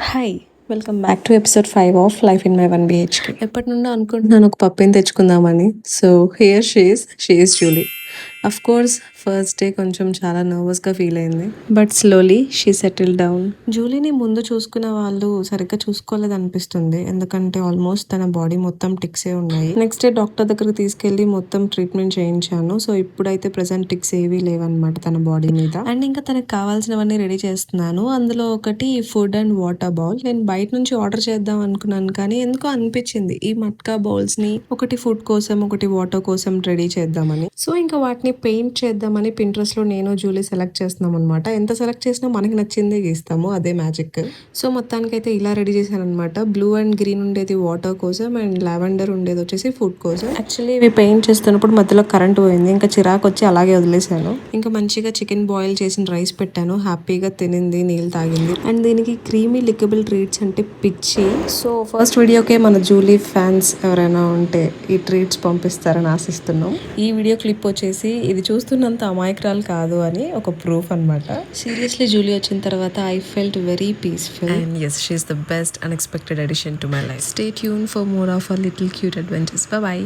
Hi welcome back to episode 5 of life in my 1 BHK. ఎప్పటి నుండో అనుకుంటున్నాను ఒక పప్పిని తెచ్చుకుందామని. So here she's Julie. Of course first day కొంచెం చాలా నర్వస్గా ఫీల్ అయింది, but slowly she settle down. జూలీని ముందు చూసుకునే వాళ్ళు సరిగ్గా చూసుకోలేదు అనిపిస్తుంది, ఎందుకంటే ఆల్మోస్ట్ తన బాడీ మొత్తం టిక్సే ఉన్నాయి. నెక్స్ట్ డే డాక్టర్ దగ్గరికి తీసుకెళ్లి మొత్తం ట్రీట్మెంట్ చేయించాను. సో ఇప్పుడైతే ప్రెసెంట్ టిక్స్ ఏవీ లేవన్నమాట తన బాడీ మీద. అండ్ ఇంకా తనకి కావాల్సినవన్నీ రెడీ చేస్తున్నాను. అందులో ఒకటి ఫుడ్ అండ్ వాటర్ బౌల్. నేను బయట నుంచి ఆర్డర్ చేద్దాం అనుకున్నాను, కానీ ఎందుకో అనిపించింది ఈ మట్కా బౌల్స్ ని ఒకటి ఫుడ్ కోసం ఒకటి వాటర్ కోసం రెడీ చేద్దామని. సో ఇంకా వాటిని పెయింట్ చేద్దామని పింట్రెస్ట్ లో నేను జూలీ సెలెక్ట్ చేస్తున్నాం అనమాట. ఎంత సెలెక్ట్ చేసినా మనకి నచ్చిందే గీస్తాము, అదే మ్యాజిక్. సో మొత్తానికైతే ఇలా రెడీ చేశాను అనమాట. బ్లూ అండ్ గ్రీన్ ఉండేది వాటర్ కోసం అండ్ లావెండర్ ఉండేది వచ్చేసి ఫుడ్ కోసం. యాక్చువల్లీ ఇవి పెయింట్ చేస్తున్నప్పుడు మధ్యలో కరెంట్ పోయింది, ఇంకా చిరాకు వచ్చి అలాగే వదిలేశాను. ఇంకా మంచిగా చికెన్ బాయిల్ చేసిన రైస్ పెట్టాను, హ్యాపీగా తినింది, నీళ్ళు తాగింది. అండ్ దీనికి క్రీమీ లిక్కబుల్ ట్రీట్స్ అంటే పిచ్చి. సో ఫస్ట్ వీడియోకే మన జూలీ ఫ్యాన్స్ ఎవరైనా ఉంటే ఈ ట్రీట్స్ పంపిస్తారని ఆశిస్తున్నాం. ఈ వీడియో క్లిప్ వచ్చేసి ఇది చూస్తున్నంత అమాయకురాలు కాదు అని ఒక ప్రూఫ్ అనమాట. సీరియస్లీ జూలీ వచ్చిన తర్వాత I felt very peaceful. And yes, she is the best unexpected addition to my life. Stay tuned for more of our little cute adventures. Bye bye.